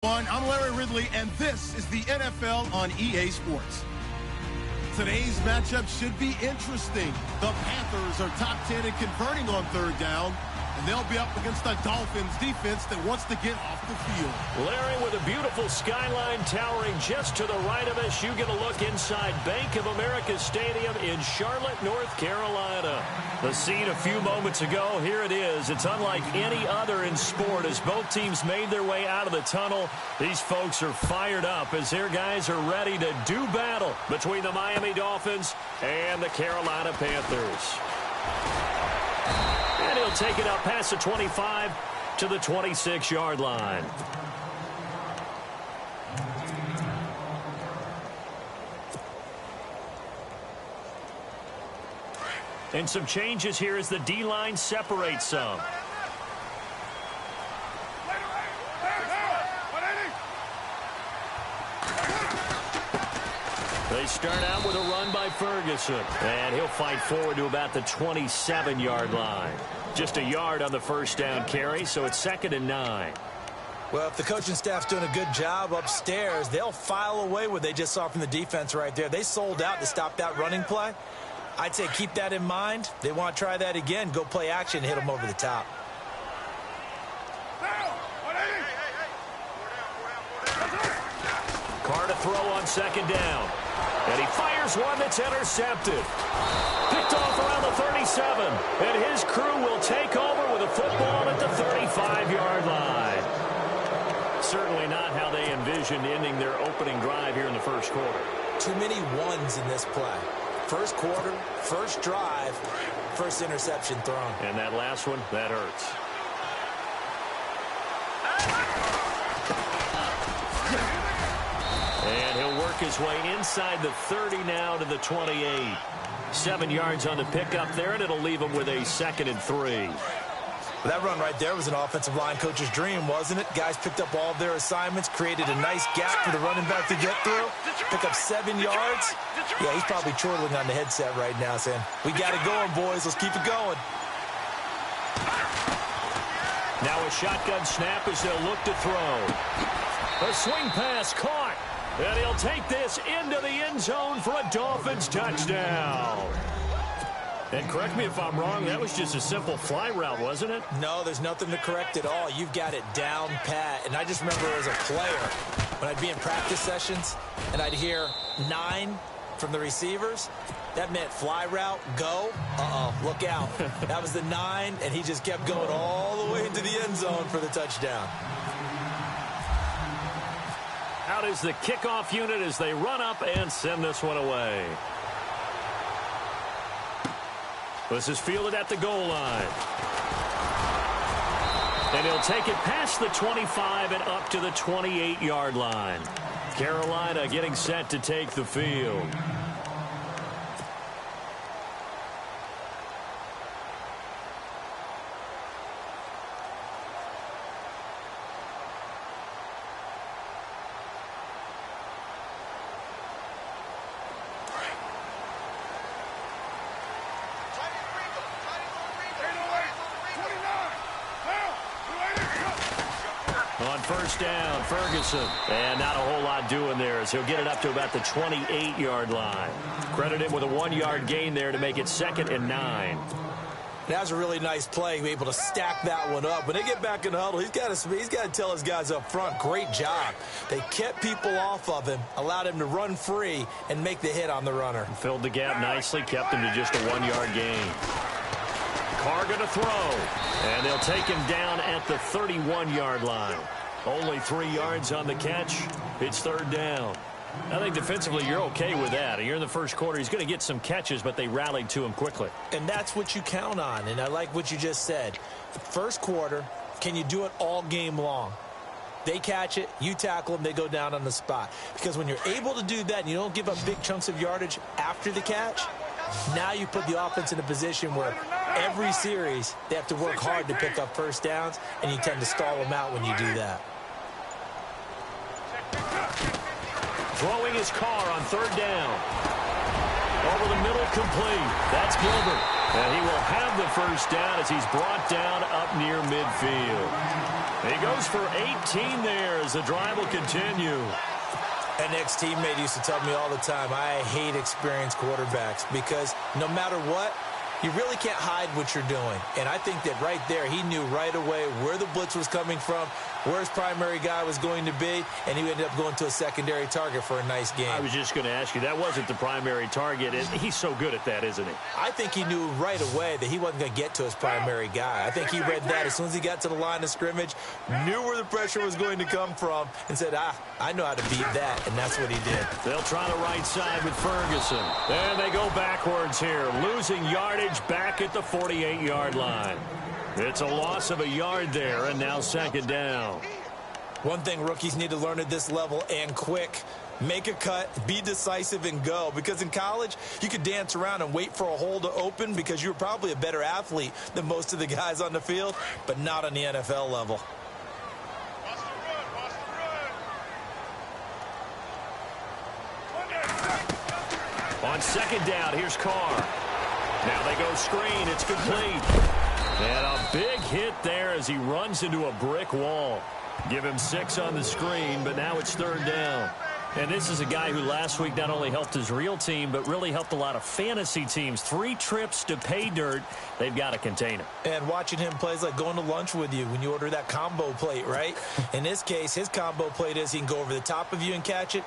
I'm Larry Ridley, and this is the NFL on EA Sports. Today's matchup should be interesting. The Panthers are top 10 in converting on third down, and they'll be up against the Dolphins defense that wants to get off the field. Larry, with a beautiful skyline towering just to the right of us, you get a look inside Bank of America Stadium in Charlotte, North Carolina. The scene a few moments ago, here it is. It's unlike any other in sport as both teams made their way out of the tunnel. These folks are fired up as their guys are ready to do battle between the Miami Dolphins and the Carolina Panthers. And he'll take it up past the 25 to the 26-yard line. And some changes here as the D-line separates some. They start out with a run by Ferguson. And he'll fight forward to about the 27-yard line. Just a yard on the first down carry, so it's 2nd and 9. Well, if the coaching staff's doing a good job upstairs, they'll file away what they just saw from the defense right there. They sold out to stop that running play. I'd say keep that in mind. They want to try that again. Go play action, hit them over the top. Carr to throw on 2nd down. And he fires one that's intercepted. Picked off around the 37. And his crew will take over with a football at the 35-yard line. Certainly not how they envisioned ending their opening drive here in the first quarter. Too many ones in this play. First quarter, first drive, first interception thrown. And that last one, that hurts. And he'll work his way inside the 30 now to the 28. 7 yards on the pickup there, and it'll leave him with a 2nd and 3. That run right there was an offensive line coach's dream, wasn't it? Guys picked up all of their assignments, created a nice gap for the running back to get through, pick up 7 yards. Yeah, he's probably chortling on the headset right now saying, we got it going, boys. Let's keep it going. Now a shotgun snap as they'll look to throw. A swing pass caught. And he'll take this into the end zone for a Dolphins touchdown. And correct me if I'm wrong, that was just a simple fly route, wasn't it? No, there's nothing to correct at all. You've got it down pat. And I just remember as a player, when I'd be in practice sessions and I'd hear 9 from the receivers, that meant fly route, go. Look out. That was the 9, and he just kept going all the way into the end zone for the touchdown. Out is the kickoff unit as they run up and send this one away. This is fielded at the goal line. And he'll take it past the 25 and up to the 28-yard line. Carolina getting set to take the field. On first down, Ferguson. And not a whole lot doing there as he'll get it up to about the 28-yard line. Credit him with a 1-yard gain there to make it 2nd and 9. That was a really nice play, able to stack that one up. When they get back in the huddle, he's got to tell his guys up front, great job. They kept people off of him, allowed him to run free and make the hit on the runner. Filled the gap nicely, kept him to just a 1-yard gain. Carr going to throw. And they'll take him down at the 31-yard line. Only 3 yards on the catch. It's 3rd down. I think defensively you're okay with that. Here in the first quarter, he's going to get some catches, but they rallied to him quickly. And that's what you count on, and I like what you just said. First quarter, can you do it all game long? They catch it, you tackle them, they go down on the spot. Because when you're able to do that and you don't give up big chunks of yardage after the catch, now you put the offense in a position where every series they have to work hard to pick up first downs, and you tend to stall them out when you do that. Throwing his Carr on 3rd down. Over the middle, complete. That's Gilbert. And he will have the first down as he's brought down up near midfield. He goes for 18 there as the drive will continue. An ex-teammate used to tell me all the time, I hate experienced quarterbacks because no matter what, you really can't hide what you're doing. And I think that right there, he knew right away where the blitz was coming from, where his primary guy was going to be, and he ended up going to a secondary target for a nice game. I was just going to ask you, that wasn't the primary target. He's so good at that, isn't he? I think he knew right away that he wasn't going to get to his primary guy. I think he read that as soon as he got to the line of scrimmage, knew where the pressure was going to come from, and said, I know how to beat that, and that's what he did. They'll try the right side with Ferguson. And they go backwards here, losing yardage back at the 48-yard line. It's a loss of a yard there, and now second down. One thing rookies need to learn at this level, and quick, make a cut, be decisive, and go. Because in college, you could dance around and wait for a hole to open because you were probably a better athlete than most of the guys on the field, but not on the NFL level. On second down, here's Carr. Now they go screen. It's complete. And a big hit there as he runs into a brick wall. Give him 6 on the screen, but now it's third down. And this is a guy who last week not only helped his real team, but really helped a lot of fantasy teams. 3 trips to pay dirt. They've got to contain him. And watching him play is like going to lunch with you when you order that combo plate, right? In this case, his combo plate is he can go over the top of you and catch it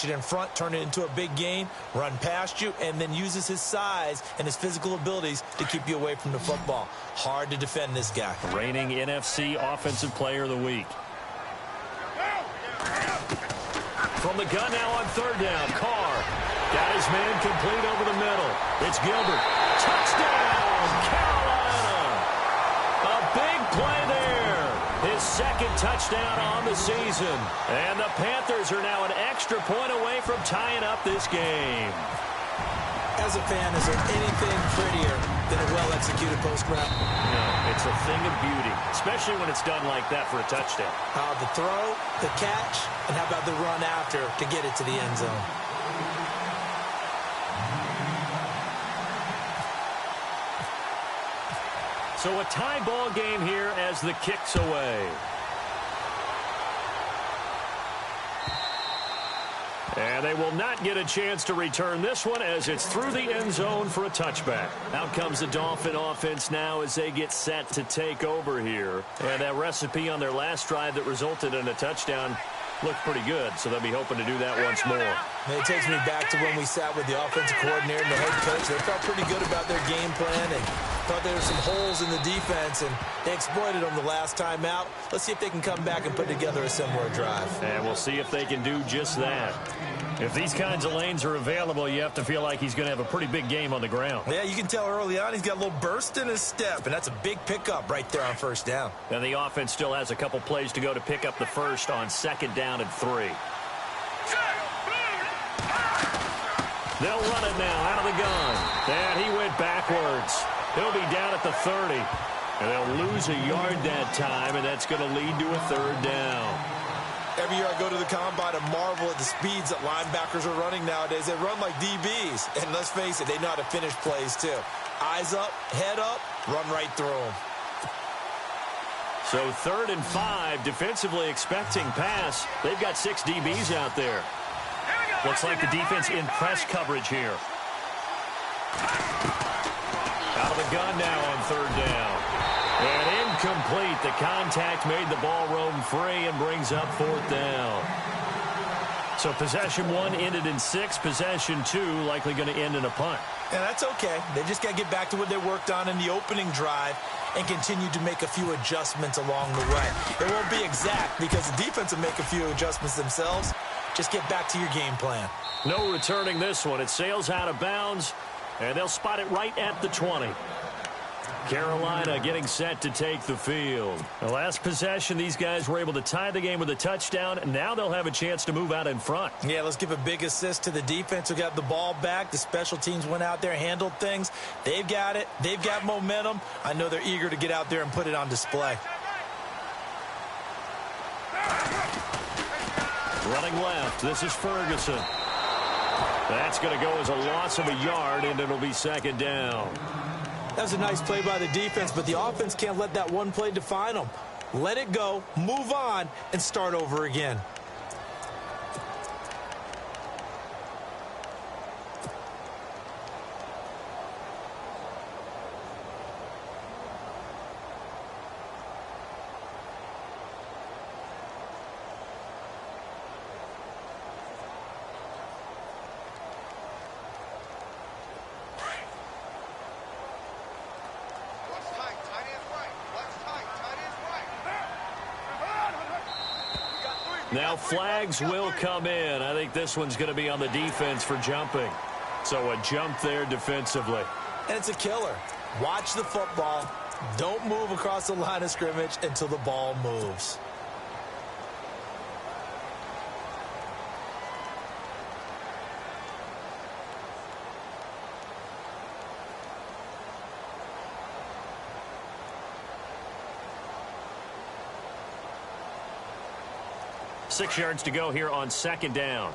in front, turn it into a big gain, run past you, and then uses his size and his physical abilities to keep you away from the football. Hard to defend this guy. Reigning NFC Offensive Player of the Week. From the gun now on third down, Carr got his man complete over the middle. It's Gilbert. Touchdown, Carolina. A big play there. His second touchdown on the season. And the Panthers are now an extra point away from tying up this game. As a fan, is there anything prettier than a well-executed post-route? No, it's a thing of beauty, especially when it's done like that for a touchdown. The throw, the catch, and how about the run after to get it to the end zone? So a tie ball game here as the kick's away. And they will not get a chance to return this one as it's through the end zone for a touchback. Out comes the Dolphin offense now as they get set to take over here. And that recipe on their last drive that resulted in a touchdown looked pretty good, so they'll be hoping to do that once more. And it takes me back to when we sat with the offensive coordinator and the head coach. They felt pretty good about their game plan and thought there were some holes in the defense, and they exploited them the last time out. Let's see if they can come back and put together a similar drive. And we'll see if they can do just that. If these kinds of lanes are available, you have to feel like he's going to have a pretty big game on the ground. Yeah, you can tell early on he's got a little burst in his step, and that's a big pickup right there on first down. And the offense still has a couple plays to go to pick up the first on second down and 3. They'll run it now out of the gun. And he went backwards. He'll be down at the 30. And they'll lose a yard that time, and that's going to lead to a third down. Every year I go to the combine and marvel at the speeds that linebackers are running nowadays. They run like DBs. And let's face it, they know how to finish plays too. Eyes up, head up, run right through them. So 3rd and 5, defensively expecting pass. They've got 6 DBs out there. Looks like the defense in press coverage here. Out of the gun now on 3rd down. And incomplete. The contact made the ball roam free and brings up 4th down. So possession 1 ended in 6. Possession 2 likely going to end in a punt. Yeah, that's okay. They just got to get back to what they worked on in the opening drive and continue to make a few adjustments along the way. It won't be exact because the defense will make a few adjustments themselves. Just get back to your game plan. No returning this one. It sails out of bounds, and they'll spot it right at the 20. Carolina getting set to take the field. The last possession, these guys were able to tie the game with a touchdown, and now they'll have a chance to move out in front. Yeah, let's give a big assist to the defense who got the ball back. The special teams went out there, handled things. They've got it. They've got momentum. I know they're eager to get out there and put it on display. Running left, this is Ferguson. That's going to go as a loss of a yard, and it'll be second down. That was a nice play by the defense, but the offense can't let that one play define them. let it go, move on, and start over again. Now flags will come in. I think this one's going to be on the defense for jumping. So a jump there defensively. And it's a killer. Watch the football. Don't move across the line of scrimmage until the ball moves. Six yards to go here on second down.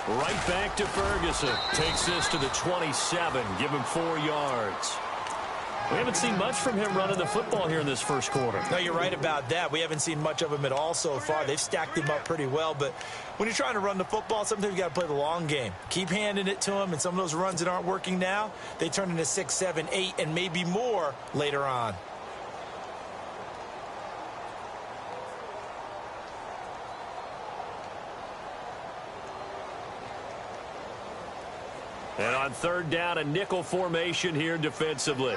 Right back to Ferguson. Takes this to the 27. Give him 4 yards. We haven't seen much from him running the football here in this first quarter. No, you're right about that. We haven't seen much of him at all so far. They've stacked him up pretty well, but when you're trying to run the football, sometimes you got to play the long game. Keep handing it to him, and some of those runs that aren't working now, they turn into 6, 7, 8, and maybe more later on. And on third down, a nickel formation here defensively.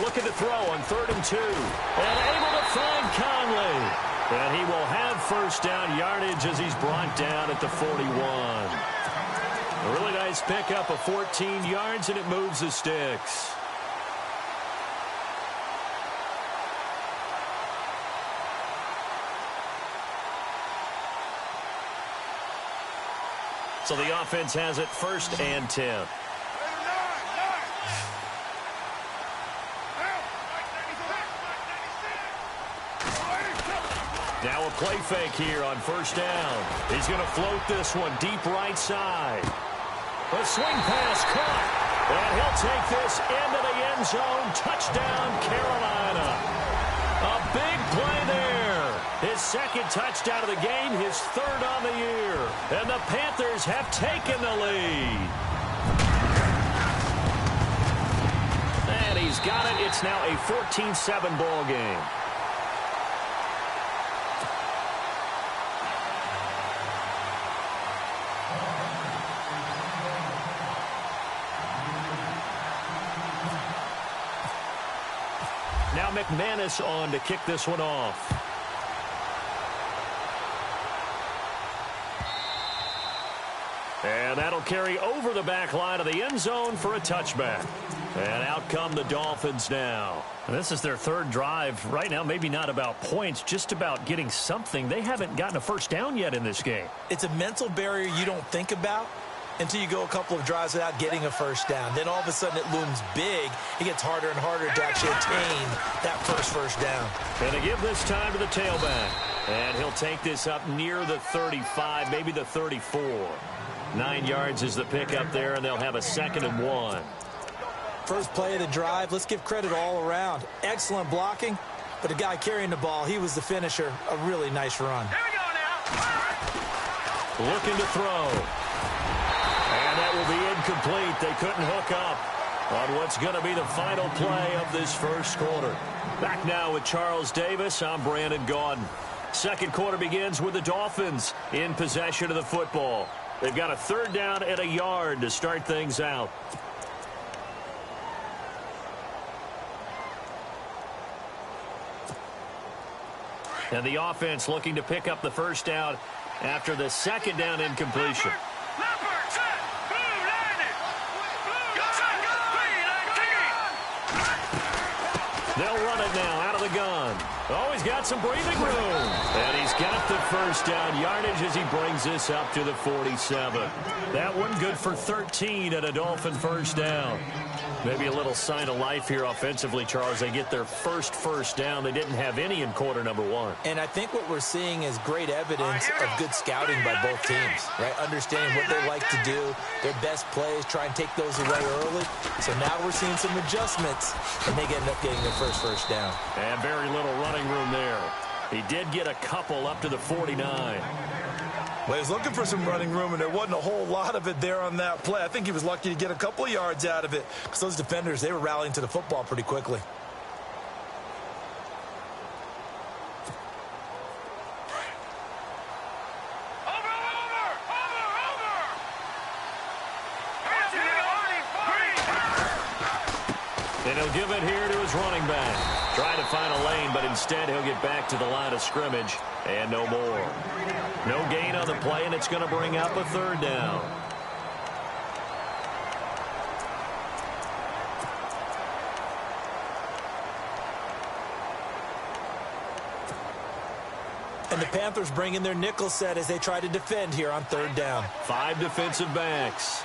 Looking to throw on 3rd and 2. And able to find Conley. And he will have first down yardage as he's brought down at the 41. A really nice pickup of 14 yards, and it moves the sticks. So the offense has it 1st and 10. Now a play fake here on 1st down. He's going to float this one deep right side. A swing pass caught. And he'll take this into the end zone. Touchdown, Carolina. A big play there. His 2nd touchdown of the game, his 3rd on the year. And the Panthers have taken the lead. And he's got it. It's now a 14-7 ball game. Now McManus on to kick this one off. And that'll carry over the back line of the end zone for a touchback. And out come the Dolphins now. And this is their 3rd drive. Right now, maybe not about points, just about getting something. They haven't gotten a first down yet in this game. It's a mental barrier you don't think about until you go a couple of drives without getting a first down. Then all of a sudden it looms big. It gets harder and harder to actually attain that first down. And they give this time to the tailback. And he'll take this up near the 35, maybe the 34. 9 yards is the pickup there, and they'll have a 2nd and 1. First play of the drive. Let's give credit all around. Excellent blocking, but the guy carrying the ball, he was the finisher. A really nice run. Here we go now. Looking to throw. And that will be incomplete. They couldn't hook up on what's going to be the final play of this first quarter. Back now with Charles Davis. I'm Brandon Gaudin. Second quarter begins with the Dolphins in possession of the football. They've got a 3rd down and a yard to start things out. And the offense looking to pick up the first down after the 2nd down incompletion. They'll run it now out of the gun. Oh, he's got some breathing room. And he's got the first down yardage as he brings this up to the 47. That one good for 13 at a Dolphin first down. Maybe a little sign of life here offensively, Charles. They get their first down. They didn't have any in quarter number one. And I think what we're seeing is great evidence of good scouting by both teams, right? Understanding what they like to do, their best plays, try and take those away early. So now we're seeing some adjustments, and they end up getting their first down. And very little running room there. He did get a couple up to the 49. Well, he was looking for some running room, and there wasn't a whole lot of it there on that play. I think he was lucky to get a couple of yards out of it because those defenders, they were rallying to the football pretty quickly. And he'll give it here to his running back. Trying to find a lane, but instead he'll get back to the line of scrimmage and no more. No gain on the play, and it's going to bring up a third down. And the Panthers bring in their nickel set as they try to defend here on third down. 5 defensive backs.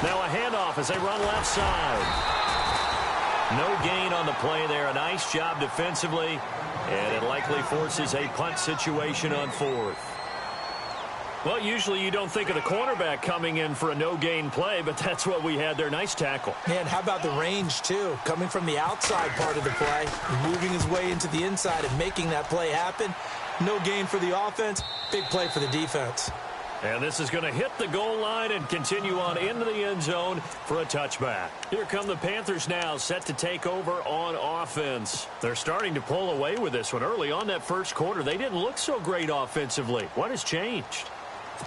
Now a handoff as they run left side. No gain on the play there. A nice job defensively. And it likely forces a punt situation on fourth. Well, usually you don't think of the cornerback coming in for a no-gain play, but that's what we had there. Nice tackle. Man, how about the range, too? Coming from the outside part of the play, moving his way into the inside and making that play happen. No gain for the offense, big play for the defense. And this is going to hit the goal line and continue on into the end zone for a touchback. Here come the Panthers now, set to take over on offense. They're starting to pull away with this one. Early on that first quarter, they didn't look so great offensively. What has changed?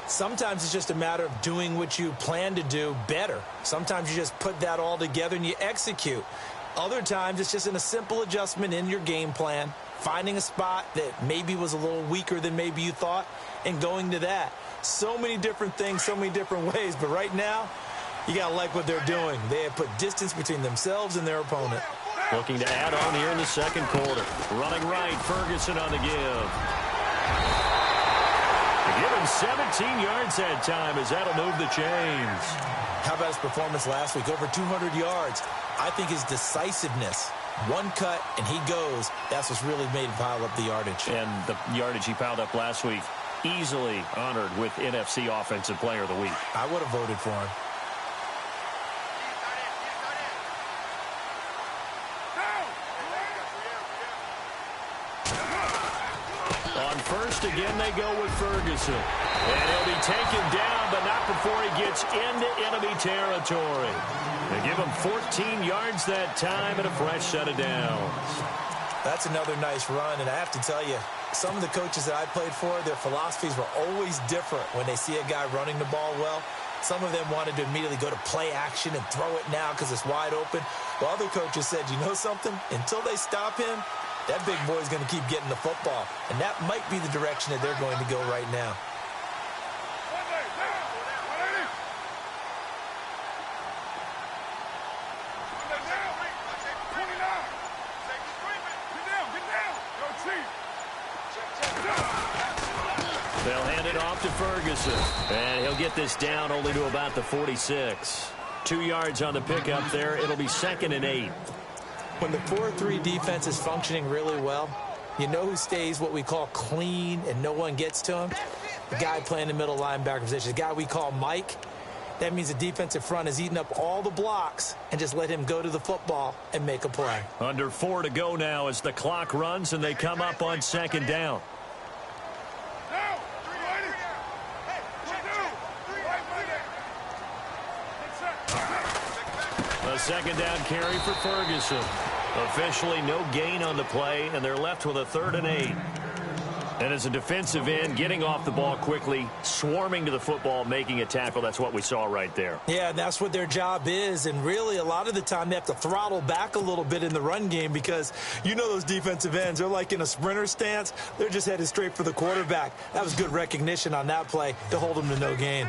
Sometimes it's just a matter of doing what you plan to do better. Sometimes you just put that all together and you execute. Other times it's just in a simple adjustment in your game plan, finding a spot that maybe was a little weaker than maybe you thought, and going to that. So many different things, so many different ways, but right now, you got to like what they're doing. They have put distance between themselves and their opponent. Looking to add on here in the second quarter. Running right, Ferguson on the give. They give him 17 yards that time as that'll move the chains. How about his performance last week? Over 200 yards. I think his decisiveness, one cut and he goes, that's what's really made him pile up the yardage. And the yardage he piled up last week, easily honored with NFC Offensive Player of the Week. I would have voted for him. On first, again, they go with Ferguson. And he'll be taken down, but not before he gets into enemy territory. They give him 14 yards that time and a fresh set of downs. That's another nice run, and I have to tell you, some of the coaches that I played for, their philosophies were always different when they see a guy running the ball well. Some of them wanted to immediately go to play action and throw it now because it's wide open. While other coaches said, you know something? Until they stop him, that big boy's going to keep getting the football. And that might be the direction that they're going to go right now. They'll hand it off to Ferguson. And he'll get this down only to about the 46. 2 yards on the pickup there. It'll be 2nd and 8. When the 4-3 defense is functioning really well, you know who stays what we call clean and no one gets to him? The guy playing the middle linebacker position, the guy we call Mike. That means the defensive front has eaten up all the blocks and just let him go to the football and make a play. Under 4 to go now as the clock runs and they come up on 2nd down. A 2nd down carry for Ferguson. Officially no gain on the play, and they're left with a 3rd and 8. And as a defensive end, getting off the ball quickly, swarming to the football, making a tackle, that's what we saw right there. Yeah, and that's what their job is, and really a lot of the time they have to throttle back a little bit in the run game because you know those defensive ends, they're like in a sprinter stance. They're just headed straight for the quarterback. That was good recognition on that play to hold them to no gain.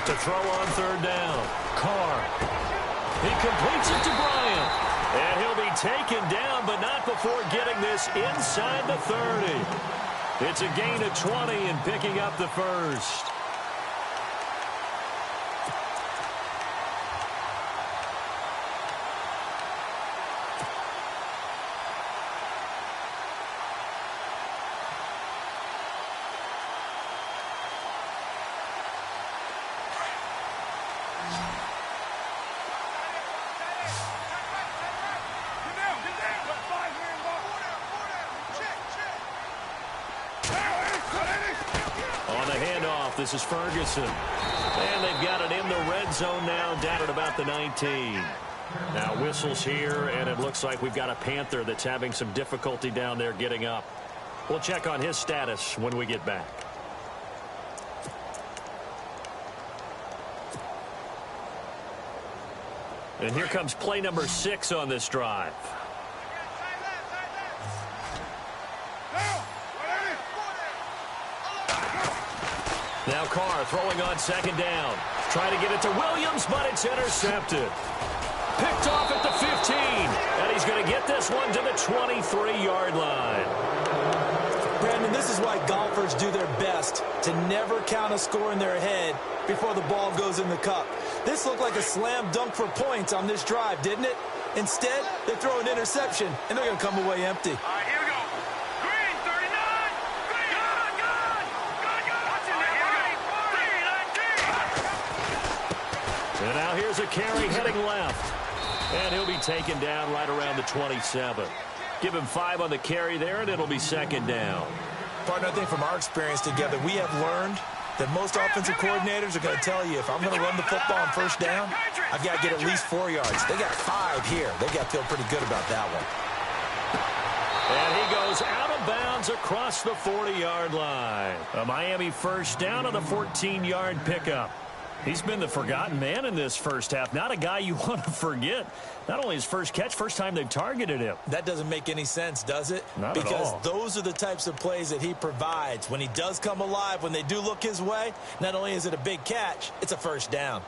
To throw on third down. Carr. He completes it to Bryant. And he'll be taken down, but not before getting this inside the 30. It's a gain of 20 and picking up the first. This is Ferguson. And they've got it in the red zone now, down at about the 19. Now whistles here, and it looks like we've got a Panther that's having some difficulty down there getting up. We'll check on his status when we get back. And here comes play number 6 on this drive. Now Carr throwing on second down. Trying to get it to Williams, but it's intercepted. Picked off at the 15. And he's going to get this one to the 23-yard line. Brandon, this is why golfers do their best to never count a score in their head before the ball goes in the cup. This looked like a slam dunk for points on this drive, didn't it? Instead, they throw an interception, and they're going to come away empty. All right, here we go. Green, 39. Green, good. Watch it now, green, 19. And now here's a carry heading left. And he'll be taken down right around the 27. Give him 5 on the carry there, and it'll be second down. Partner, I think from our experience together, we have learned that most offensive coordinators are going to tell you, if I'm going to run the football on first down, I've got to get at least 4 yards. They got 5 here. They got to feel pretty good about that one. And he goes out of bounds across the 40-yard line. A Miami first down on the 14-yard pickup. He's been the forgotten man in this first half. Not a guy you want to forget. Not only his first catch, first time they've targeted him. That doesn't make any sense, does it? Not at all. Because those are the types of plays that he provides. When he does come alive, when they do look his way, not only is it a big catch, it's a first down.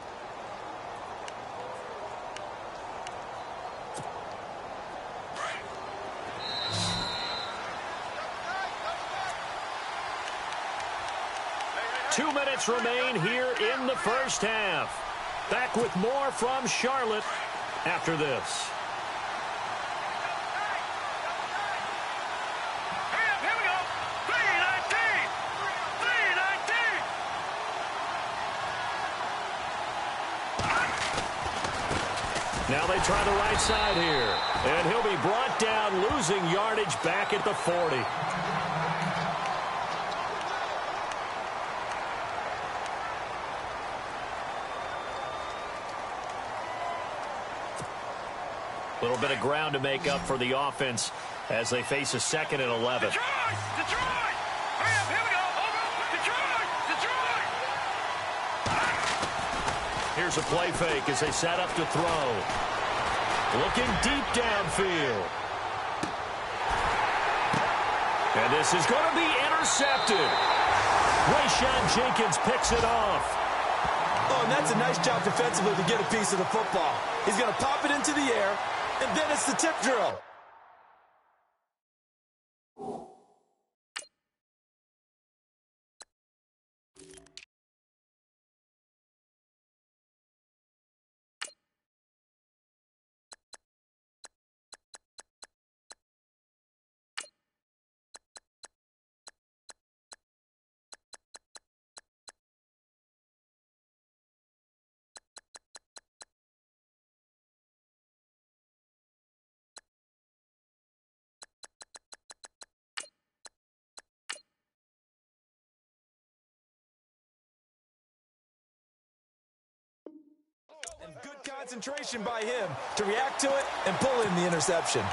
Two minutes remain here in the first half. Back with more from Charlotte after this. Here we go. 319. 319. Now they try the right side here. And he'll be brought down, losing yardage back at the 40. A little bit of ground to make up for the offense as they face a 2nd and 11. Detroit! Detroit! Hurry up, here we go. Over. Detroit! Detroit! Here's a play fake as they set up to throw. Looking deep downfield. And this is going to be intercepted. Rayshon Jenkins picks it off. Oh, and that's a nice job defensively to get a piece of the football. He's going to pop it into the air, and then it's the tip drill. And good concentration by him to react to it and pull in the interception.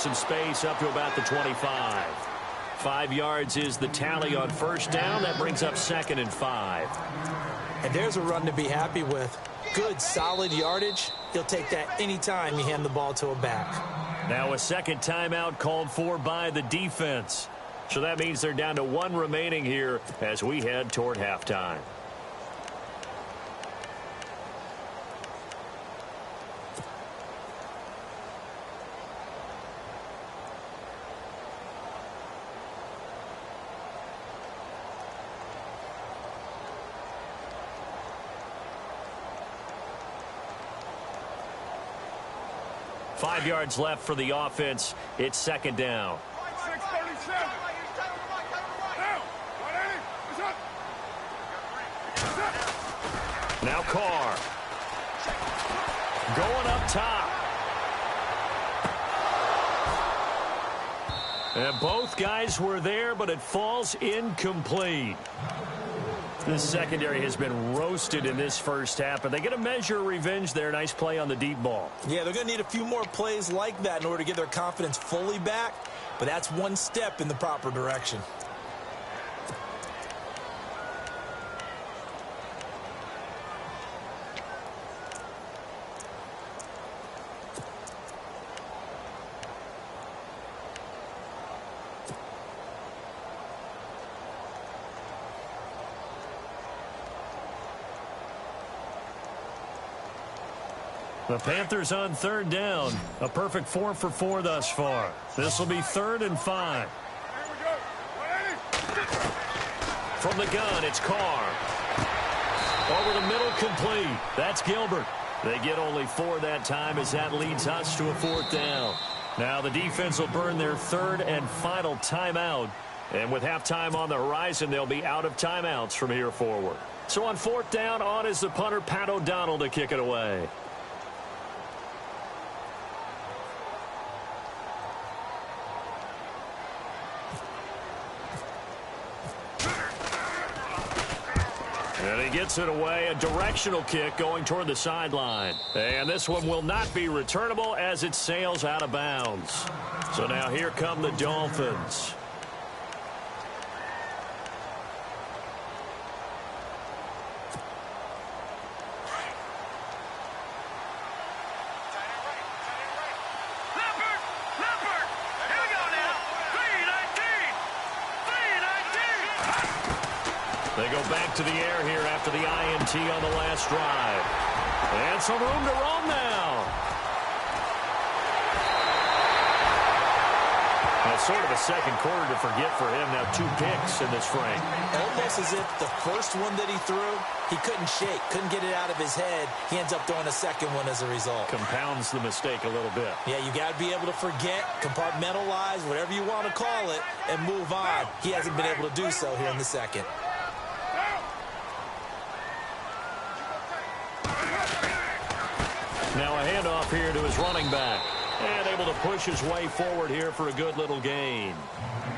some space up to about the 25. 5 yards is the tally on first down. That brings up 2nd and 5. And there's a run to be happy with. Good, solid yardage. He'll take that anytime you hand the ball to a back. Now a second timeout called for by the defense. So that means they're down to 1 remaining here as we head toward halftime. Five yards left for the offense. It's 2nd down. 637. Now Carr. Going up top. And both guys were there, but it falls incomplete. This secondary has been roasted in this first half, but they get a measure of revenge there. Nice play on the deep ball. Yeah, they're going to need a few more plays like that in order to get their confidence fully back, but that's one step in the proper direction. The Panthers on 3rd down. A perfect 4 for 4 thus far. This will be 3rd and 5. From the gun, it's Carr. Over the middle, complete. That's Gilbert. They get only 4 that time as that leads us to a 4th down. Now the defense will burn their 3rd and final timeout. And with halftime on the horizon, they'll be out of timeouts from here forward. So on 4th down, on is the punter, Pat O'Donnell, to kick it away. And he gets it away, a directional kick going toward the sideline. And this one will not be returnable as it sails out of bounds. So now here come the Dolphins. They go back to the air here after the INT on the last drive. And some room to roam now. Now sort of a second quarter to forget for him. Now 2 picks in this frame. Almost as if the first one that he threw, he couldn't shake, couldn't get it out of his head. He ends up throwing a second one as a result. Compounds the mistake a little bit. Yeah, you got to be able to forget, compartmentalize, whatever you want to call it, and move on. He hasn't been able to do so here in the second. Now a handoff here to his running back. And able to push his way forward here for a good little gain.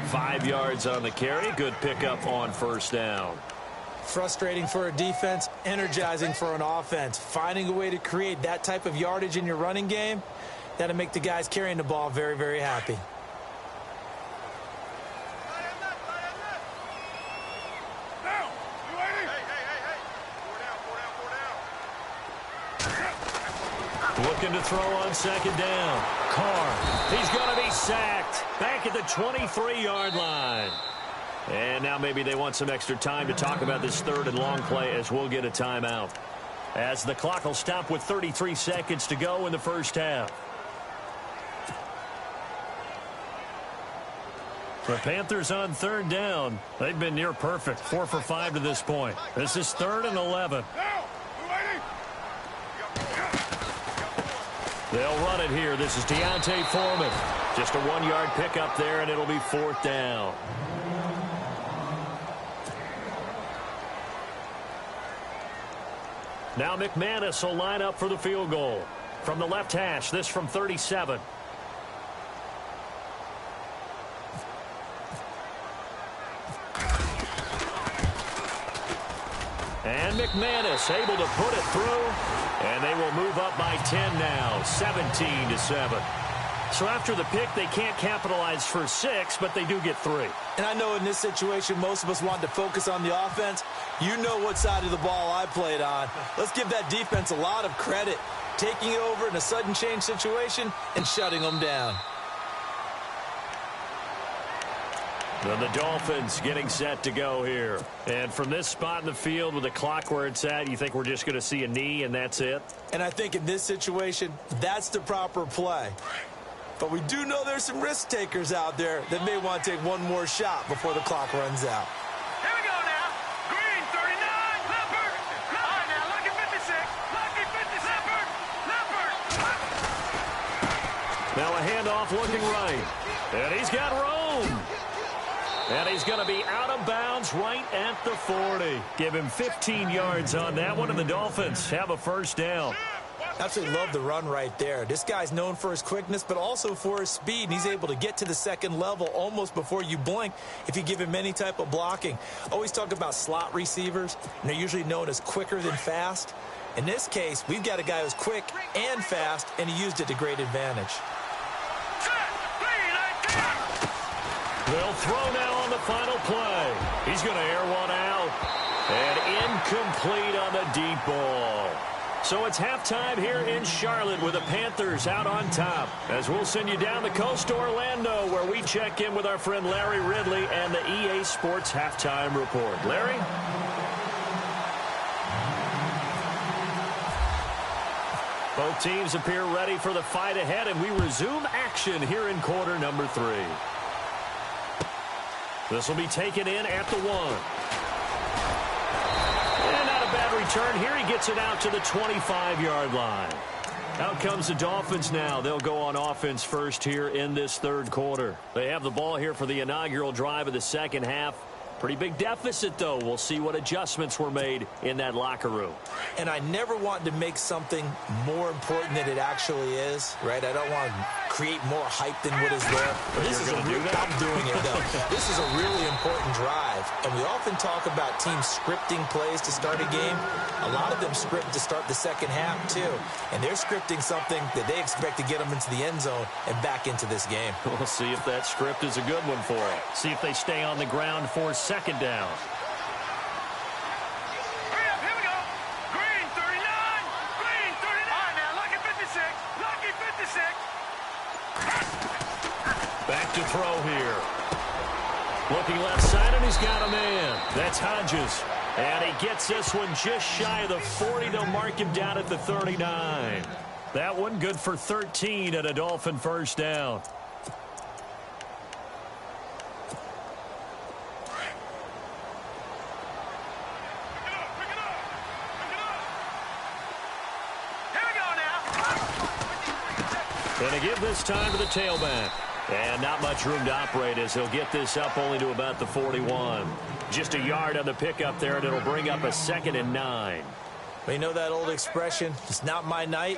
5 yards on the carry. Good pickup on first down. Frustrating for a defense, energizing for an offense. Finding a way to create that type of yardage in your running game, that'll make the guys carrying the ball very, very happy. Looking to throw on second down. Carr, he's going to be sacked. Back at the 23-yard line. And now maybe they want some extra time to talk about this 3rd and long play as we'll get a timeout. As the clock will stop with 33 seconds to go in the first half. The Panthers on 3rd down. They've been near perfect. 4 for 5 to this point. This is 3rd and 11. They'll run it here. This is Deontay Foreman. Just a 1-yard pickup there, and it'll be 4th down. Now McManus will line up for the field goal. From the left hash, this from 37. And McManus able to put it through. And they will move up by 10 now, 17-7. So after the pick, they can't capitalize for 6, but they do get 3. And I know in this situation, most of us want to focus on the offense. You know what side of the ball I played on. Let's give that defense a lot of credit, taking it over in a sudden change situation and shutting them down. And the Dolphins getting set to go here. And from this spot in the field with the clock where it's at, you think we're just going to see a knee and that's it? And I think in this situation, that's the proper play. But we do know there's some risk takers out there that may want to take one more shot before the clock runs out. Here we go now. Green, 39. Leopard. All right, now, lucky 56. Lucky 56. Leopard. Leopard. Now a handoff looking right. And he's got room. And he's going to be out of bounds right at the 40. Give him 15 yards on that one, and the Dolphins have a first down. Absolutely love the run right there. This guy's known for his quickness, but also for his speed. And he's able to get to the second level almost before you blink if you give him any type of blocking. Always talk about slot receivers, and they're usually known as quicker than fast. In this case, we've got a guy who's quick and fast, and he used it to great advantage. They'll throw now on the final play. He's going to air one out. And incomplete on the deep ball. So it's halftime here in Charlotte with the Panthers out on top. As we'll send you down the coast to Orlando, where we check in with our friend Larry Ridley and the EA Sports Halftime Report. Larry? Both teams appear ready for the fight ahead, and we resume action here in quarter number 3. This will be taken in at the 1. And not a bad return here. He gets it out to the 25-yard line. Out comes the Dolphins now. They'll go on offense first here in this third quarter. They have the ball here for the inaugural drive of the second half. Pretty big deficit, though. We'll see what adjustments were made in that locker room. And I never want to make something more important than it actually is, right? I don't want to create more hype than what is there. But this is I'm doing it, though. This is a really important drive. And we often talk about teams scripting plays to start a game. A lot of them script to start the second half, too. And they're scripting something that they expect to get them into the end zone and back into this game. We'll see if that script is a good one for them. See if they stay on the ground for second down. Hurry up, here we go. Green, 39. Green, 39. All right, now, lucky 56. Lucky 56. Back to throw here. Looking left side, and he's got a man. That's Hodges. And he gets this one just shy of the 40. They'll mark him down at the 39. That one good for 13 and a Dolphin first down. And to give this time to the tailback. And not much room to operate as he'll get this up only to about the 41. Just a yard on the pickup there, and it'll bring up a 2nd and 9. Well, you know that old expression, it's not my night?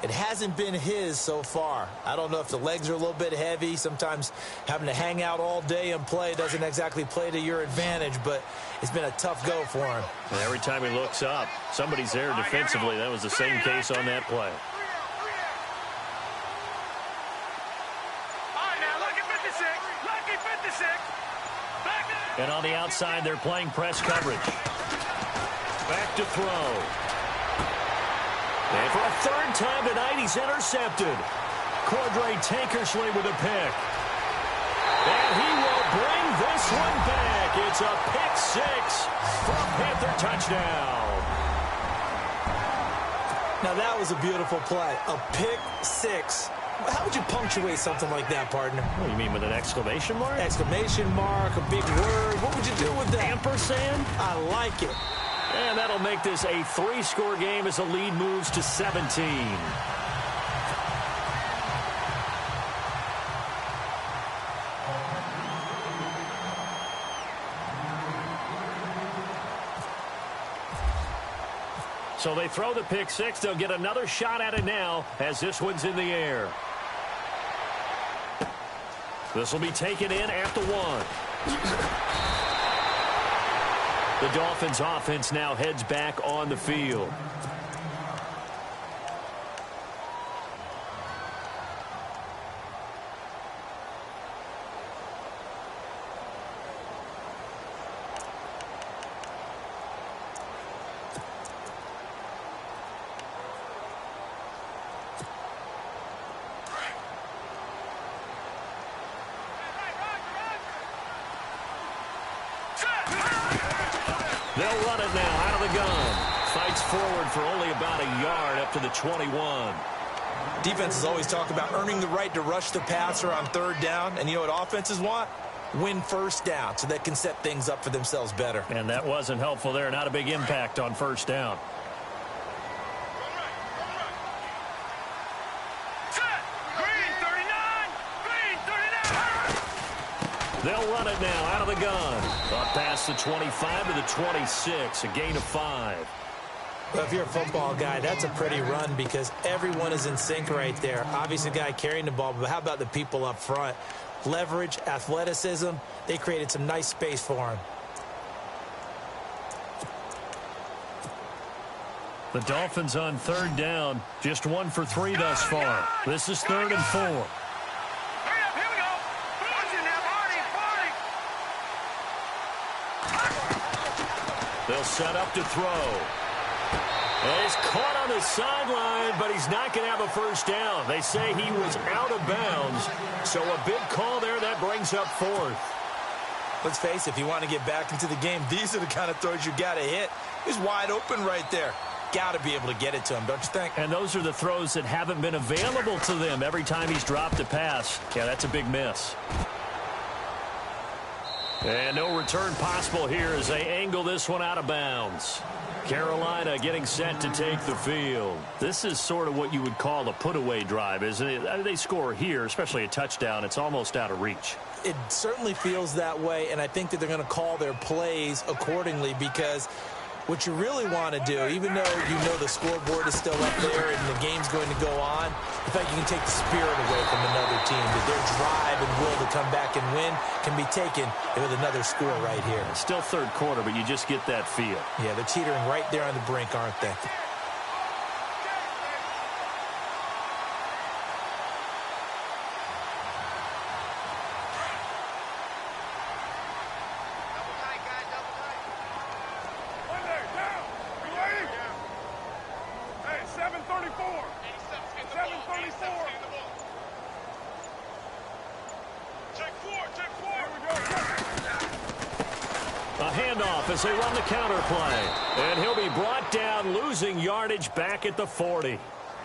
It hasn't been his so far. I don't know if the legs are a little bit heavy. Sometimes having to hang out all day and play doesn't exactly play to your advantage, but it's been a tough go for him. And every time he looks up, somebody's there defensively. That was the same case on that play. And on the outside, they're playing press coverage. Back to throw. And for a third time tonight, he's intercepted. Cordray Tankersley with a pick. And he will bring this one back. It's a pick 6 for a Panther touchdown. Now that was a beautiful play. A pick 6. How would you punctuate something like that, partner? What do you mean, with an exclamation mark? Exclamation mark, a big word. What would you do with that? Ampersand? I like it. And that'll make this a 3-score game as the lead moves to 17. So they throw the pick 6. They'll get another shot at it now as this one's in the air. This will be taken in at the 1. The Dolphins offense now heads back on the field. They'll run it now out of the gun. Fights forward for only about a yard up to the 21. Defenses always talk about earning the right to rush the passer on third down. And you know what offenses want? Win first down so they can set things up for themselves better. And that wasn't helpful there. Not a big impact on first down. They'll run it now out of the gun. Up past the 25 to the 26, a gain of 5. Well, if you're a football guy, that's a pretty run because everyone is in sync right there. Obviously, the guy carrying the ball, but how about the people up front? Leverage, athleticism, they created some nice space for him. The Dolphins on third down, just 1 for 3 thus far. This is 3rd and 4. They'll set up to throw. And he's caught on the sideline, but he's not going to have a first down. They say he was out of bounds, so a big call there that brings up 4th. Let's face it, if you want to get back into the game, these are the kind of throws you got to hit. He's wide open right there. Got to be able to get it to him, don't you think? And those are the throws that haven't been available to them every time he's dropped a pass. Yeah, that's a big miss. And no return possible here as they angle this one out of bounds. Carolina getting set to take the field. This is sort of what you would call a put-away drive, isn't it? They score here, especially a touchdown. It's almost out of reach. It certainly feels that way, and I think that they're going to call their plays accordingly because what you really want to do, even though you know the scoreboard is still up there and the game's going to go on, in fact, you can take the spirit away from another team. That their drive and will to come back and win can be taken with another score right here. Still third quarter, but you just get that feel. Yeah, they're teetering right there on the brink, aren't they? As they run the counter play. And he'll be brought down, losing yardage back at the 40.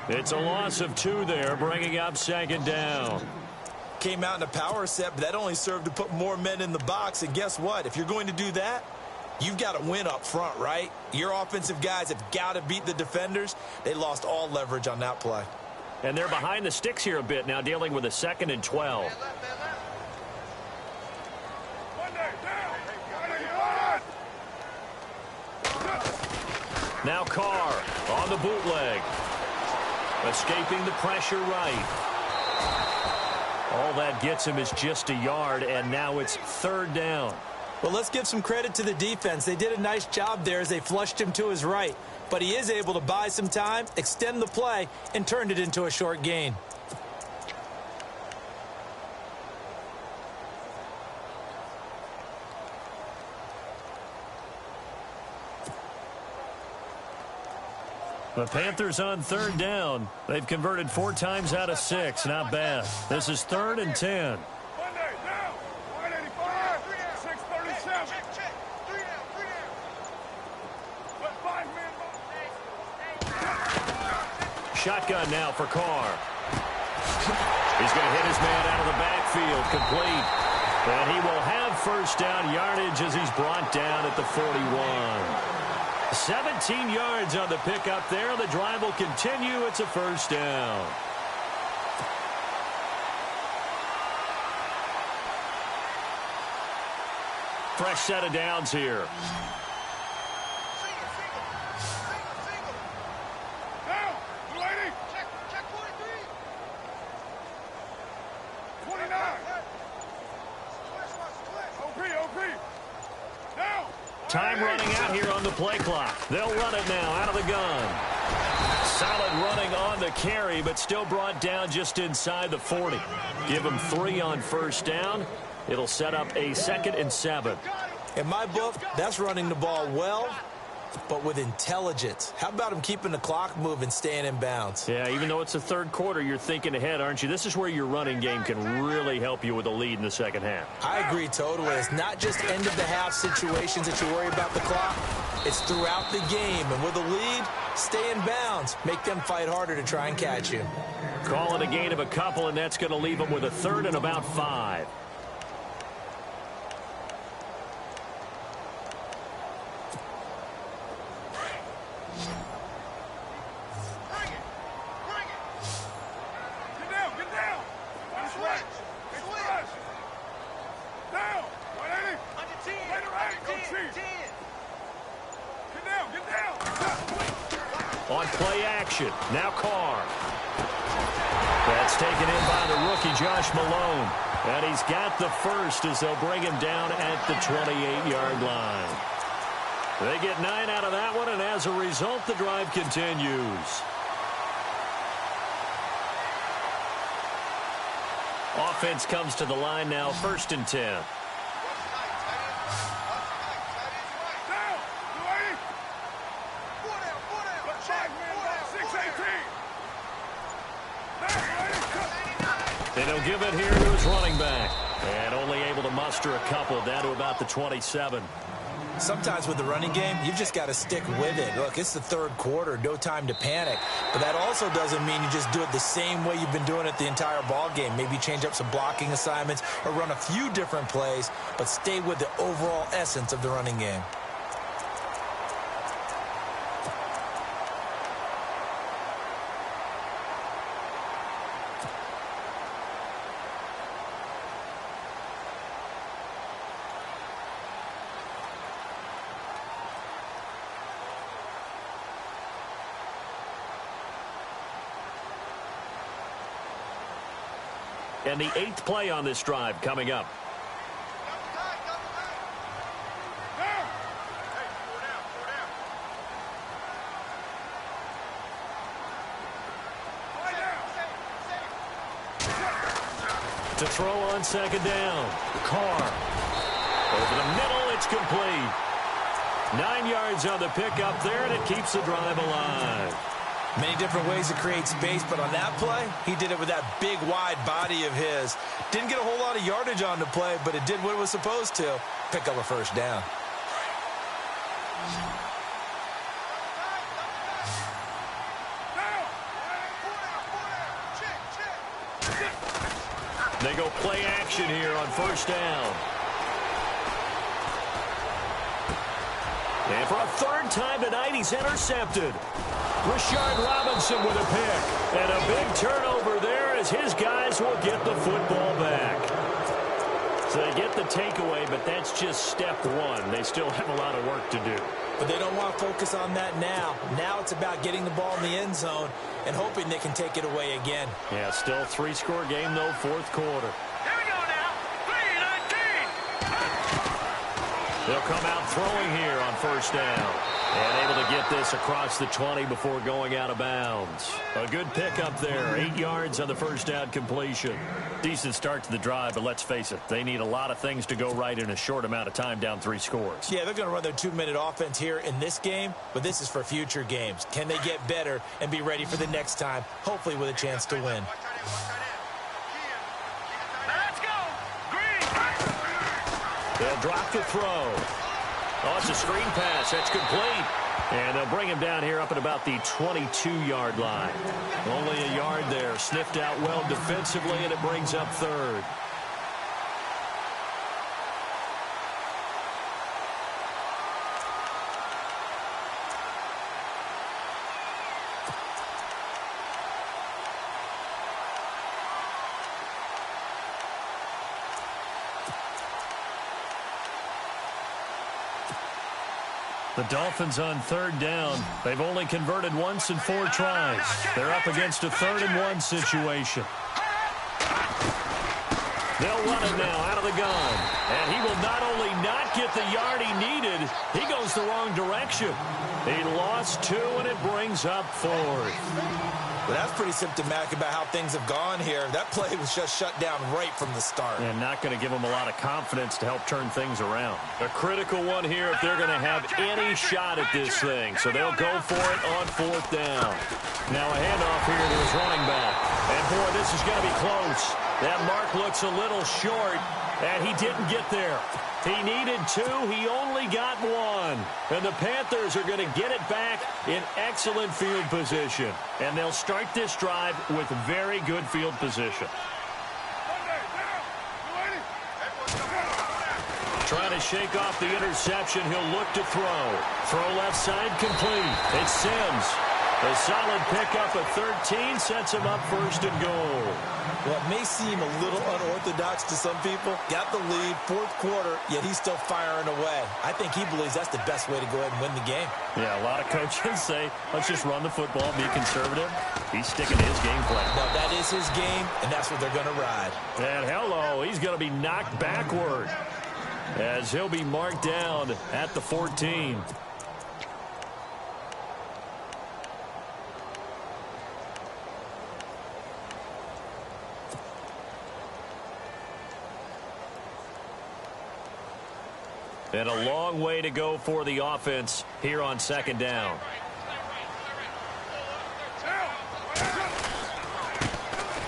It's a loss of 2 there, bringing up 2nd down. Came out in a power set, but that only served to put more men in the box. And guess what? If you're going to do that, you've got to win up front, right? Your offensive guys have got to beat the defenders. They lost all leverage on that play. And they're behind the sticks here a bit now, dealing with a 2nd and 12. Now Carr on the bootleg. Escaping the pressure right. All that gets him is just a yard, and now it's 3rd down. Well, let's give some credit to the defense. They did a nice job there as they flushed him to his right. But he is able to buy some time, extend the play, and turned it into a short gain. The Panthers on 3rd down. They've converted 4 times out of 6. Not bad. This is 3rd and 10. Shotgun now for Carr. He's going to hit his man out of the backfield, complete. And he will have first down yardage as he's brought down at the 41. 17 yards on the pickup there. The drive will continue. It's a first down. Fresh set of downs here. Time running out here on the play clock. They'll run it now out of the gun. Solid running on the carry, but still brought down just inside the 40. Give them 3 on first down. It'll set up a 2nd and 7. In my book, that's running the ball well but with intelligence. How about him keeping the clock moving, staying in bounds? Yeah, even though it's the third quarter, you're thinking ahead, aren't you? This is where your running game can really help you with a lead in the second half. I agree totally. It's not just end-of-the-half situations that you worry about the clock. It's throughout the game. And with a lead, stay in bounds. Make them fight harder to try and catch you. Call it a gain of a couple, and that's going to leave them with a third and about 5. On play action, now Carr. That's taken in by the rookie, Josh Malone. And he's got the first as they'll bring him down at the 28-yard line. They get 9 out of that one, and as a result, the drive continues. Offense comes to the line now, 1st and 10. And he'll give it here to his running back. And only able to muster a couple down to about the 27. Sometimes with the running game, you've just got to stick with it. Look, it's the third quarter, no time to panic. But that also doesn't mean you just do it the same way you've been doing it the entire ball game. Maybe change up some blocking assignments or run a few different plays, but stay with the overall essence of the running game. And the 8th play on this drive coming up. To throw on 2nd down. Carr. Over the middle, it's complete. 9 yards on the pickup there, and it keeps the drive alive. Many different ways to create space, but on that play, he did it with that big, wide body of his. Didn't get a whole lot of yardage on the play, but it did what it was supposed to. Pick up a 1st down. They go play action here on 1st down. And for a 3rd time tonight, he's intercepted. Rashard Robinson with a pick. And a big turnover there as his guys will get the football back. So they get the takeaway, but that's just step 1. They still have a lot of work to do. But they don't want to focus on that now. Now it's about getting the ball in the end zone and hoping they can take it away again. Yeah, still 3-score game, though, 4th quarter. Here we go now. 3-19. They'll come out throwing here on 1st down. And able to get this across the 20 before going out of bounds. A good pickup there. 8 yards on the 1st down completion. Decent start to the drive, but let's face it, they need a lot of things to go right in a short amount of time, down 3 scores. Yeah, they're going to run their 2-minute offense here in this game, but this is for future games. Can they get better and be ready for the next time, hopefully with a chance to win? Let's go. Green. They'll drop the throw. Oh, it's a screen pass. That's complete. And they'll bring him down here up at about the 22-yard line. Only a yard there. Sniffed out well defensively, and it brings up 3rd. The Dolphins on 3rd down. They've only converted once in 4 tries. They're up against a 3rd and 1 situation. They'll run it now out of the gun. And he will not only not get the yard he needed, he goes the wrong direction. He lost 2, and it brings up 4th. Well, that's pretty symptomatic about how things have gone here. That play was just shut down right from the start. And not going to give them a lot of confidence to help turn things around. A critical one here if they're going to have any shot at this thing. So they'll go for it on 4th down. Now a handoff here to his running back. And, boy, this is going to be close. That mark looks a little short, and he didn't get there. He needed 2. He only got 1. And the Panthers are going to get it back in excellent field position. And they'll start this drive with very good field position. Trying to shake off the interception. He'll look to throw. Throw left side complete. It's Sims. A solid pickup at 13 sets him up 1st and goal. Well, it may seem a little unorthodox to some people. Got the lead, 4th quarter, yet he's still firing away. I think he believes that's the best way to go ahead and win the game. Yeah, a lot of coaches say, let's just run the football, be conservative. He's sticking to his game plan. No, that is his game, and that's what they're going to ride. And hello, he's going to be knocked backward as he'll be marked down at the 14. And a long way to go for the offense here on 2nd down.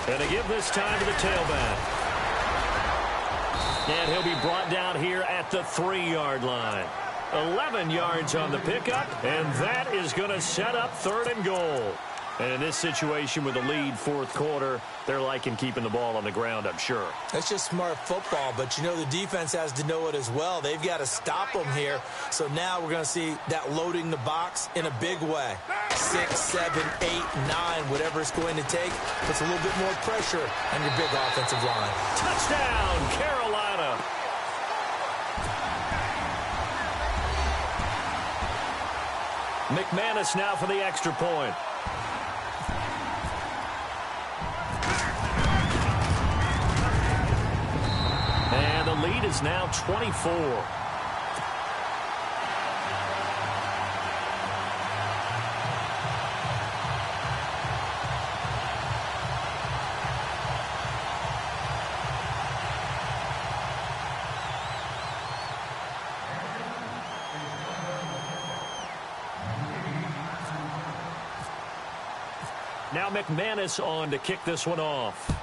And to give this time to the tailback. And he'll be brought down here at the 3-yard line. 11 yards on the pickup, and that is going to set up 3rd and goal. And in this situation with a lead 4th quarter, they're liking keeping the ball on the ground, I'm sure. That's just smart football, but you know the defense has to know it as well. They've got to stop them here. So now we're going to see that loading the box in a big way. 6, 7, 8, 9, whatever it's going to take, puts a little bit more pressure on your big offensive line. Touchdown, Carolina. McManus now for the extra point. And the lead is now 24. Now McManus on to kick this one off.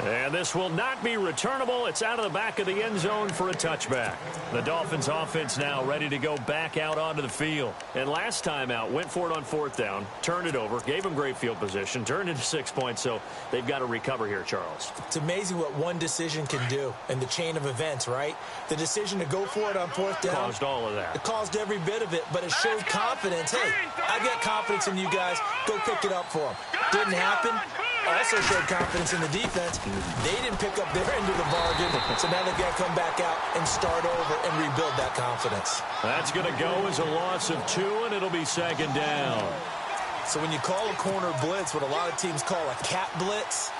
And this will not be returnable. It's out of the back of the end zone for a touchback. The Dolphins offense now ready to go back out onto the field. And last time out, went for it on 4th down, turned it over, gave them great field position, turned into 6 points, so they've got to recover here, Charles. It's amazing what one decision can do in the chain of events, right? The decision to go for it on 4th down. Caused all of that. It caused every bit of it, but it showed confidence. Hey, I've got confidence in you guys. Go pick it up for them. Didn't happen. Also showed confidence in the defense. They didn't pick up their end of the bargain, so now they've got to come back out and start over and rebuild that confidence. That's going to go as a loss of 2, and it'll be 2nd down. So when you call a corner blitz, what a lot of teams call a cat blitz,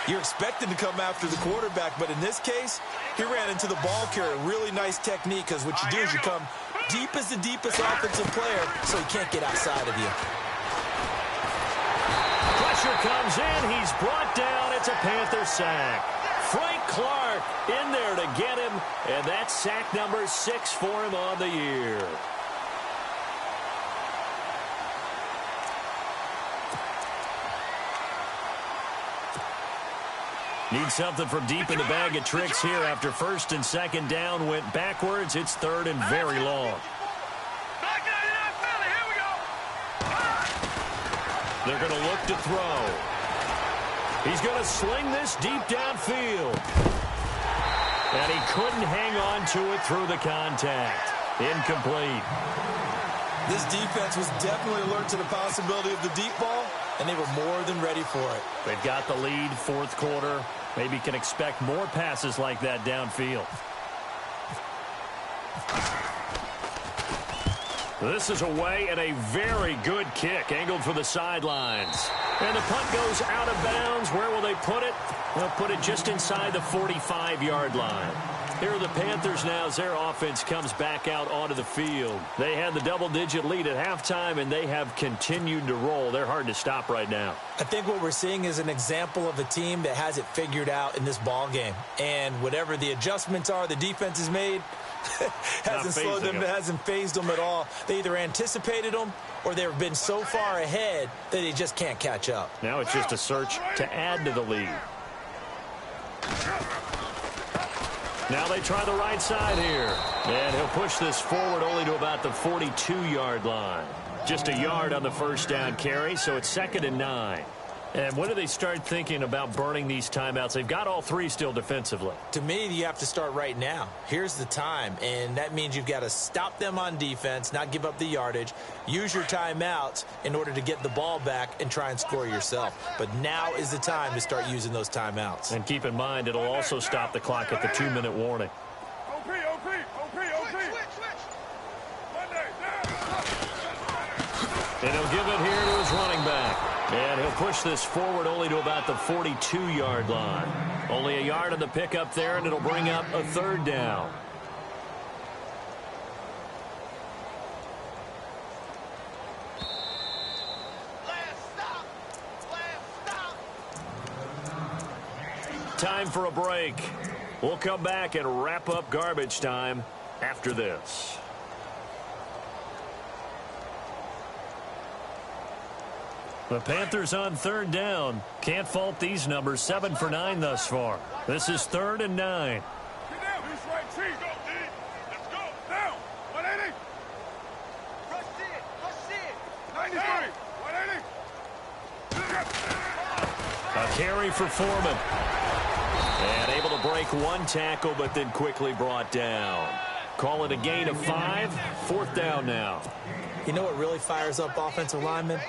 you're expected to come after the quarterback, but in this case, he ran into the ball carrier. Really nice technique, because what you do is you come deep as the deepest offensive player, so he can't get outside of you. Pressure comes in. He's brought down. It's a Panther sack. Frank Clark in there to get him, and that's sack number 6 for him on the year. Need something from deep in the bag of tricks here after 1st and 2nd down went backwards. It's 3rd and very long. They're going to look to throw. He's going to sling this deep downfield. And he couldn't hang on to it through the contact. Incomplete. This defense was definitely alert to the possibility of the deep ball, and they were more than ready for it. They've got the lead, 4th quarter. Maybe can expect more passes like that downfield. This is away and a very good kick, angled for the sidelines. And the punt goes out of bounds. Where will they put it? They'll put it just inside the 45-yard line. Here are the Panthers now as their offense comes back out onto the field. They had the double-digit lead at halftime, and they have continued to roll. They're hard to stop right now. I think what we're seeing is an example of a team that has it figured out in this ball game. And whatever the adjustments are the defense has made, hasn't slowed them, hasn't phased them at all. They either anticipated them or they've been so far ahead that they just can't catch up. Now it's just a search to add to the lead. Now they try the right side here. And he'll push this forward only to about the 42-yard line. Just a yard on the first down carry, so it's 2nd and 9. And when do they start thinking about burning these timeouts? They've got all three still defensively. To me, you have to start right now. Here's the time, and that means you've got to stop them on defense, not give up the yardage, use your timeouts in order to get the ball back and try and score yourself. But now is the time to start using those timeouts. And keep in mind, it'll also stop the clock at the 2-minute warning. OP, OP, OP, OP. And he'll give it here to his running back. And he'll push this forward only to about the 42-yard line. Only a yard on the pickup there, and it'll bring up a 3rd down. Time for a break. We'll come back and wrap up garbage time after this. The Panthers on 3rd down. Can't fault these numbers. 7 for 9 thus far. This is 3rd and 9. Get down. Who's right? T. Go, D. Let's go. Down. 180. Rush it. Rush it. 93. 180. A carry for Foreman. And able to break one tackle, but then quickly brought down. Call it a gain of 5. 4th down now. You know what really fires up offensive linemen?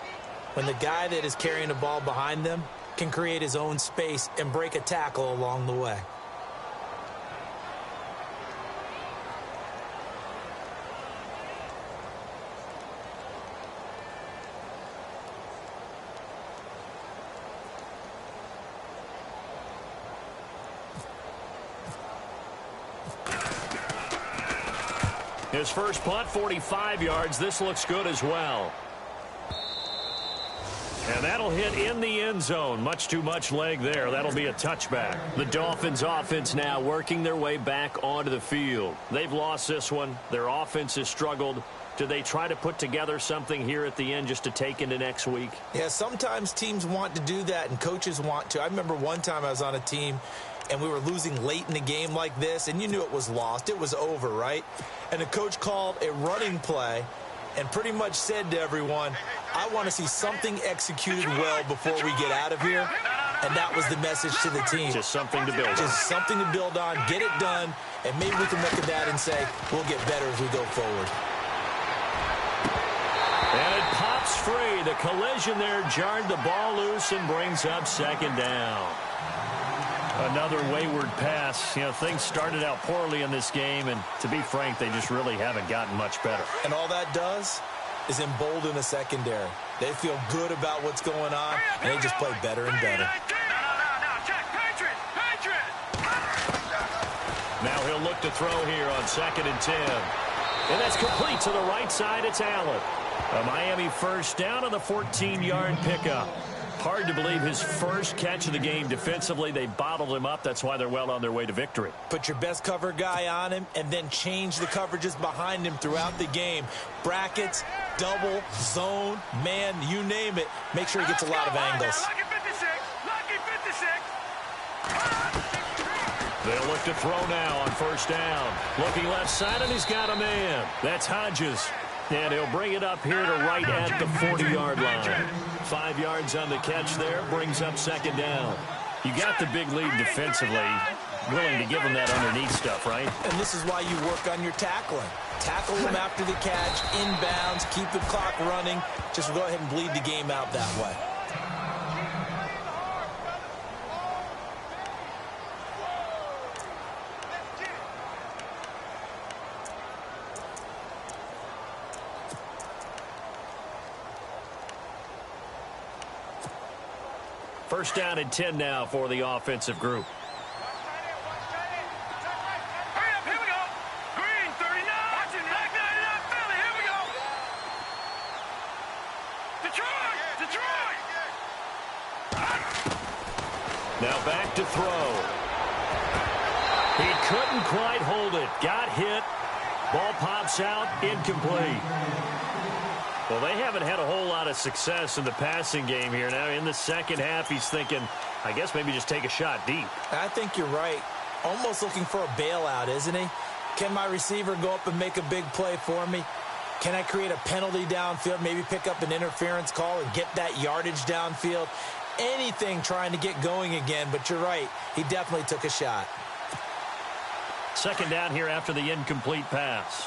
When the guy that is carrying the ball behind them can create his own space and break a tackle along the way. His first punt, 45 yards. This looks good as well. And that'll hit in the end zone. Much too much leg there. That'll be a touchback. The Dolphins offense now working their way back onto the field. They've lost this one. Their offense has struggled. Do they try to put together something here at the end just to take into next week? Yeah, sometimes teams want to do that and coaches want to. I remember one time I was on a team and we were losing late in the game like this, and you knew it was lost. It was over, right? And the coach called a running play and pretty much said to everyone, I want to see something executed well before we get out of here. And that was the message to the team. Just something to build on. Just something to build on, get it done, and maybe we can look at that and say, we'll get better as we go forward. And it pops free. The collision there jarred the ball loose and brings up 2nd down. Another wayward pass. You know, things started out poorly in this game, and to be frank, they just really haven't gotten much better. And all that does is embolden the secondary. They feel good about what's going on, and they just play better and better. Now he'll look to throw here on 2nd and 10. And that's complete to the right side. It's Allen. A Miami first down on the 14-yard pickup. Hard to believe his first catch of the game defensively. They bottled him up. That's why they're well on their way to victory. Put your best cover guy on him and then change the coverages behind him throughout the game. Brackets, double, zone, man, you name it. Make sure he gets a lot of angles. They'll look to throw now on first down. Looking left side, and he's got a man. That's Hodges. And he'll bring it up here to right at the 40-yard line. 5 yards on the catch there. Brings up 2nd down. You got the big lead defensively. Willing to give him that underneath stuff, right? And this is why you work on your tackling. Tackle him after the catch, inbounds, keep the clock running. Just go ahead and bleed the game out that way. First down and 10 now for the offensive group. Now back to throw. He couldn't quite hold it. Got hit. Ball pops out. Incomplete. Well, they haven't had a whole lot of success in the passing game here. Now in the second half, he's thinking, I guess maybe just take a shot deep. I think you're right. Almost looking for a bailout, isn't he? Can my receiver go up and make a big play for me? Can I create a penalty downfield, maybe pick up an interference call and get that yardage downfield? Anything trying to get going again, but you're right. He definitely took a shot. Second down here after the incomplete pass.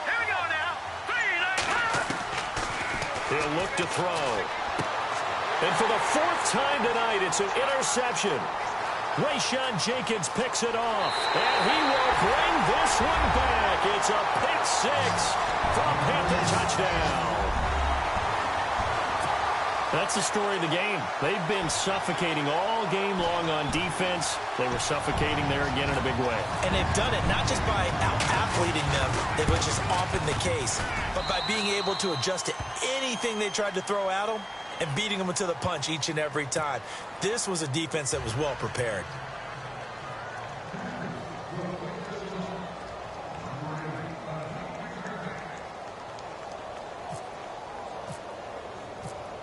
Here we go now. He'll look to throw. And for the fourth time tonight, it's an interception. Rayshawn Jenkins picks it off. And he will bring this one back. It's a pick six for a Panther touchdown. That's the story of the game. They've been suffocating all game long on defense. They were suffocating there again in a big way. And they've done it not just by out-athleting them, which is often the case, but by being able to adjust to anything they tried to throw at them and beating them to the punch each and every time. This was a defense that was well prepared.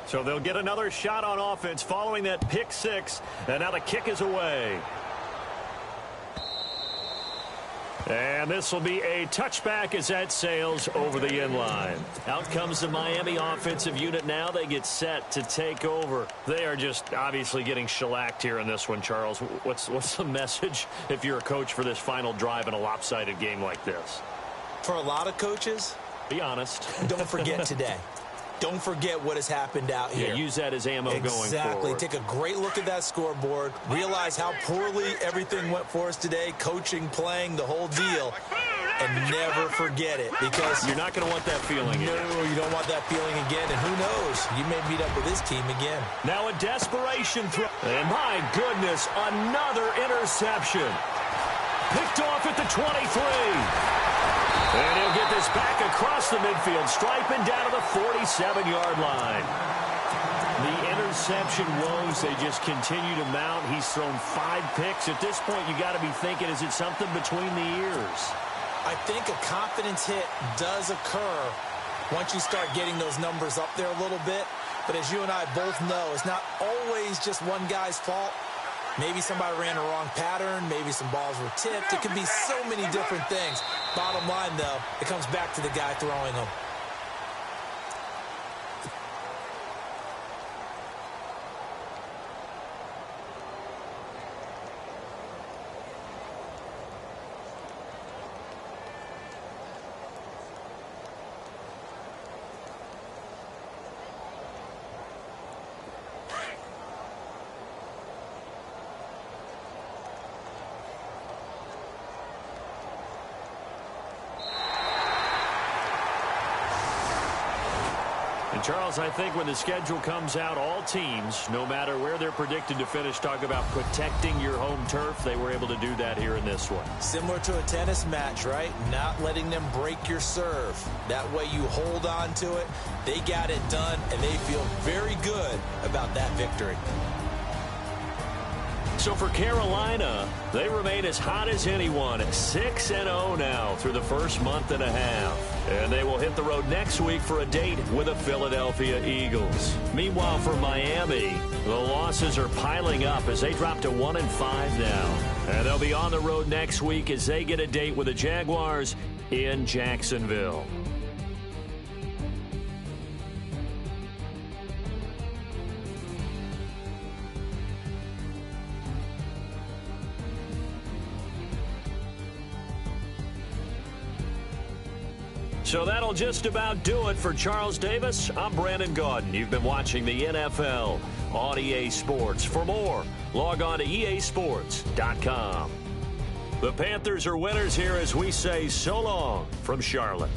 So they'll get another shot on offense following that pick six. And now the kick is away. And this will be a touchback as that sails over the end line. Out comes the Miami offensive unit now. They get set to take over. They are just obviously getting shellacked here in this one, Charles. What's the message if you're a coach for this final drive in a lopsided game like this? For a lot of coaches, be honest. Don't forget today. Don't forget what has happened out here. Yeah, use that as ammo going forward. Exactly. Take a great look at that scoreboard. Realize how poorly everything went for us today. Coaching, playing, the whole deal. And never forget it, because you're not going to want that feeling again. No, you don't want that feeling again. And who knows? You may meet up with this team again. Now a desperation throw. And my goodness, another interception. Picked off at the 23. And he'll get this back across the midfield stripe and down to the 47-yard line. The interception woes, they just continue to mount. He's thrown 5 picks. At this point, you got to be thinking, is it something between the ears? I think a confidence hit does occur once you start getting those numbers up there a little bit. But as you and I both know, it's not always just one guy's fault. Maybe somebody ran a wrong pattern. Maybe some balls were tipped. It could be so many different things. Bottom line, though, it comes back to the guy throwing them. And Charles, I think when the schedule comes out, all teams, no matter where they're predicted to finish, talk about protecting your home turf. They were able to do that here in this one. Similar to a tennis match, right? Not letting them break your serve. That way you hold on to it. They got it done, and they feel very good about that victory. So for Carolina, they remain as hot as anyone at 6-0 now through the first month and a half. And they will hit the road next week for a date with the Philadelphia Eagles. Meanwhile, for Miami, the losses are piling up as they drop to 1-5 now. And they'll be on the road next week as they get a date with the Jaguars in Jacksonville. So that'll just about do it for Charles Davis. I'm Brandon Gaudin. You've been watching the NFL on EA Sports. For more, log on to easports.com. The Panthers are winners here as we say so long from Charlotte.